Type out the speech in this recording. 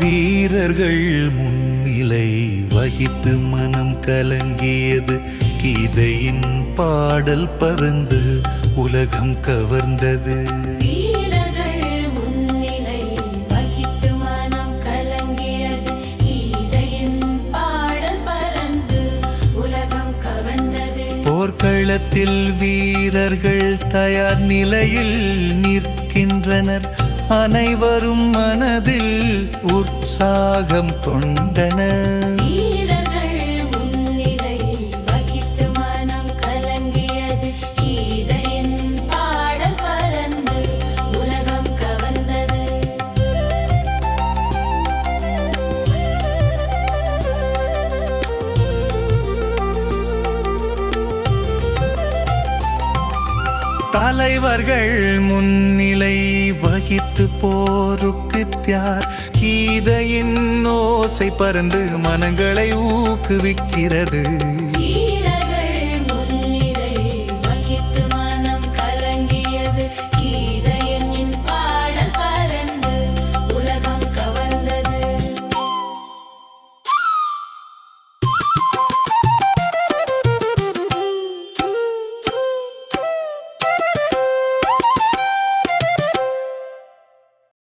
வீரர்கள் முன்னிலை வகித்து மனம் கலங்கியது. கீதையின் பாடல் பறந்து உலகம் கவர்ந்தது. வீரர்கள் முன்னிலை வகித்து மனம் கலங்கியது. கீதையின் பாடல் பறந்து உலகம் கவர்ந்தது. போர்க்களத்தில் வீரர்கள் தயார் நிலையில் நிற்கின்றனர். அனைவரும் மனதில் உற்சாகம் கொண்டனர். வீரர்கள் முன்னிலை வகித்து மனம் கலங்கியது. கீதையின் பாடல் பறந்து உலகம் கவர்ந்தது. தலைவர்கள் முன்னிலை வகித்து போருக்கு தியார். கீதையின் ஓசை பறந்து மனங்களை ஊக்குவிக்கிறது.